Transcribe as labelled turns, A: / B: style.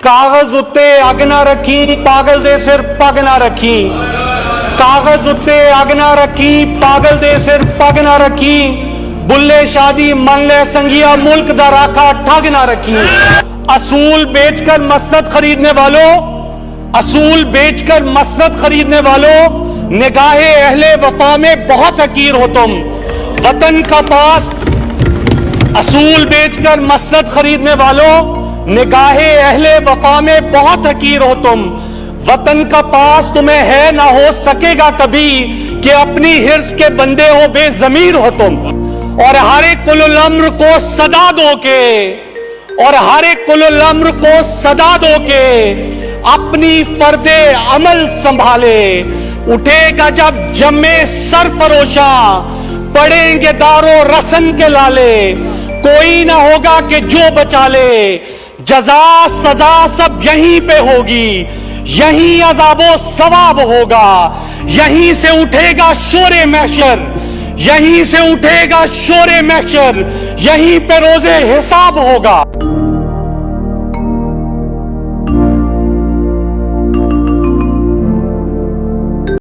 A: कागज उत्ते अग ना रखी पागल दे सिर पग ना रखी कागज उत्ते अग ना रखी पागल दे सिर पग ना रखी बुल्ले शादी मन ले संगिया मुल्क दा राखा ठग ना रखी। असूल बेचकर मसनद खरीदने वालों असूल बेचकर मसनद खरीदने वालों निगाहे अहले वफा में बहुत हकीर हो तुम। वतन का पास असूल बेचकर मसनद खरीदने वालों निगाहे अहले वफा में बहुत हकीर हो तुम। वतन का पास तुम्हें है ना हो सकेगा कभी कि अपनी हिर्स के बंदे हो बेजमीर हो तुम। और हर एक कुल अम्र को सदा दो के और हर एक कुल अम्र को सदा दो के अपनी फर्दे अमल संभाले। उठेगा जब जमे सर फरोशा पड़ेंगे दारो रसन के लाले। कोई ना होगा कि जो बचा ले जजा सजा सब यहीं पे होगी। यहीं अजाबो सवाब होगा यहीं से उठेगा शोरे महशर यहीं से उठेगा शोरे महशर यहीं पे रोजे हिसाब होगा।